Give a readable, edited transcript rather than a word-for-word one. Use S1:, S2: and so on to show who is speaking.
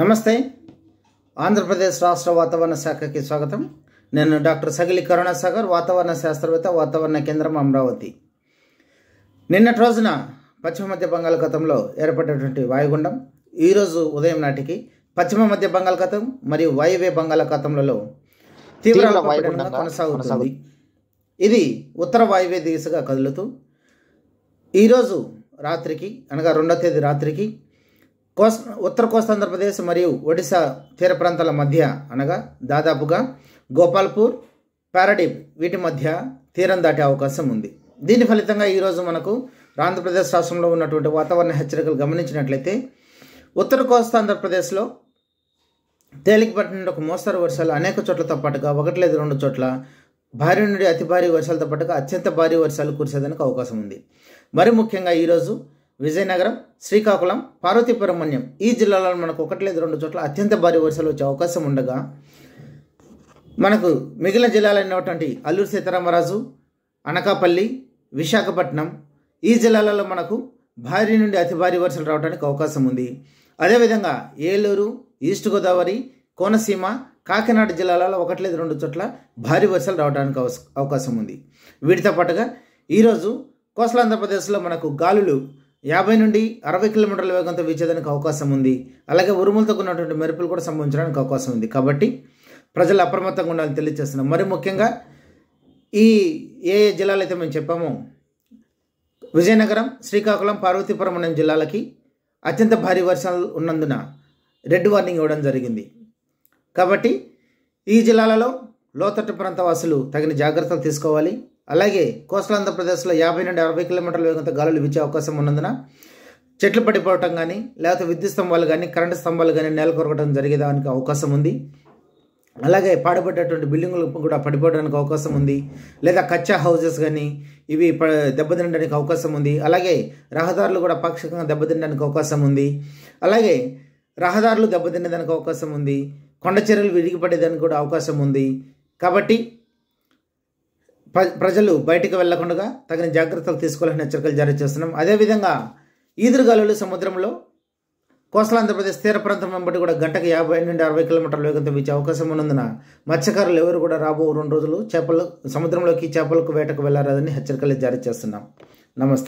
S1: నమస్తే. ఆంధ్రప్రదేశ్ రాష్ట్ర వాతావరణ శాఖకి స్వాగతం. నేను డాక్టర్ సగిలి కరుణాసాగర్, వాతావరణ శాస్త్రవేత్త, వాతావరణ కేంద్రం అమరావతి. నిన్నటి రోజున పశ్చిమ మధ్య బంగాళాఖాతంలో ఏర్పడినటువంటి వాయుగుండం ఈరోజు ఉదయం నాటికి పశ్చిమ మధ్య బంగాళాఖాతం మరియు వాయువ్య బంగాళాఖాతంలో తీవ్ర అల్పపీడనంగా కొనసాగుతుంది. ఇది ఉత్తర వాయువ్య దిశగా కదులుతూ ఈరోజు రాత్రికి అనగా 2వ తేదీ రాత్రికి ఉత్తర కోస్తాంధ్రప్రదేశ్ మరియు ఒడిశా తీర ప్రాంతాల మధ్య అనగా దాదాపుగా గోపాల్పూర్, పారాడీప్ వీటి మధ్య తీరం దాటే అవకాశం ఉంది. దీని ఫలితంగా ఈరోజు మనకు ఆంధ్రప్రదేశ్ రాష్ట్రంలో ఉన్నటువంటి వాతావరణ హెచ్చరికలు గమనించినట్లయితే ఉత్తర కోస్తాంధ్రప్రదేశ్లో తేలికపాటి నుండి ఒక మోస్తరు వర్షాలు అనేక చోట్లతో పాటుగా 1 లేదా 2 చోట్ల భారీ నుండి అతి భారీ వర్షాలతో పాటుగా అత్యంత భారీ వర్షాలు కురిసేదానికి అవకాశం ఉంది. మరి ముఖ్యంగా ఈరోజు విజయనగరం, శ్రీకాకుళం, పార్వతీపురం మన్యం ఈ జిల్లాలో మనకు 1 లేదా 2 చోట్ల అత్యంత భారీ వర్షాలు వచ్చే అవకాశం ఉండగా, మనకు మిగిలిన జిల్లాలైనటువంటి అల్లూరు సీతారామరాజు, అనకాపల్లి, విశాఖపట్నం ఈ జిల్లాలలో మనకు భారీ నుండి అతి భారీ వర్షాలు రావడానికి అవకాశం ఉంది. అదేవిధంగా ఏలూరు, ఈస్ట్ గోదావరి, కోనసీమ, కాకినాడ జిల్లాలలో 1 లేదా 2 చోట్ల భారీ వర్షాలు రావడానికి అవకాశం ఉంది. వీటితో పాటుగా ఈరోజు కోస్టల్ ఆంధ్రప్రదేశ్లో మనకు గాలులు 50 నుండి 60 కిలోమీటర్ల వేగంతో వీచేదానికి అవకాశం ఉంది. అలాగే ఉరుములతో ఉన్నటువంటి మెరుపులు కూడా సంభవించడానికి అవకాశం ఉంది. కాబట్టి ప్రజలు అప్రమత్తంగా ఉండాలని తెలియజేస్తున్నాం. మరి ముఖ్యంగా ఈ ఏ జిల్లాలు అయితే మేము చెప్పామో విజయనగరం, శ్రీకాకుళం, పార్వతీపురం అనే జిల్లాలకి అత్యంత భారీ వర్షాలు ఉన్నందున రెడ్ వార్నింగ్ ఇవ్వడం జరిగింది. కాబట్టి ఈ జిల్లాలలో లోతట్టు ప్రాంత వాసులు తగిన జాగ్రత్తలు తీసుకోవాలి. అలాగే కోస్టల్ ఆంధ్రప్రదేశ్లో 50 నుండి 60 కిలోమీటర్ల వేగంతో గాలులు వీచే అవకాశం ఉన్నందున చెట్లు పడిపోవటం కానీ, లేకపోతే విద్యుత్ స్తంభాలు కానీ, కరెంటు స్తంభాలు కానీ నేల కొరగడం జరిగేదానికి అవకాశం ఉంది. అలాగే పాడుపడ్డటువంటి బిల్డింగులు కూడా పడిపోవడానికి అవకాశం ఉంది. లేదా కచ్చా హౌజెస్ కానీ ఇవి దెబ్బతినడానికి అవకాశం ఉంది. అలాగే రహదారులు కూడా పాక్షికంగా దెబ్బతినడానికి అవకాశం ఉంది. అలాగే రహదారులు దెబ్బతినేదానికి అవకాశం ఉంది. కొండ చర్యలు విరిగిపడేదానికి కూడా అవకాశం ఉంది. కాబట్టి ప్రజలు బయటికి వెళ్లకుండా తగిన జాగ్రత్తలు తీసుకోవాలని హెచ్చరికలు జారీ చేస్తున్నాం. అదేవిధంగా ఈదురుగాలులు సముద్రంలో కోస్టల్ ఆంధ్రప్రదేశ్ తీర ప్రాంతం వెంబడి కూడా గంటకు 50 నుండి 60 కిలోమీటర్ల వేగంతో వీచే అవకాశం ఉన్నందున మత్స్యకారులు ఎవరు కూడా రాబో 2 రోజులు సముద్రంలోకి చేపలకు వేటకు వెళ్లారని హెచ్చరికలు జారీ చేస్తున్నాం. నమస్తే.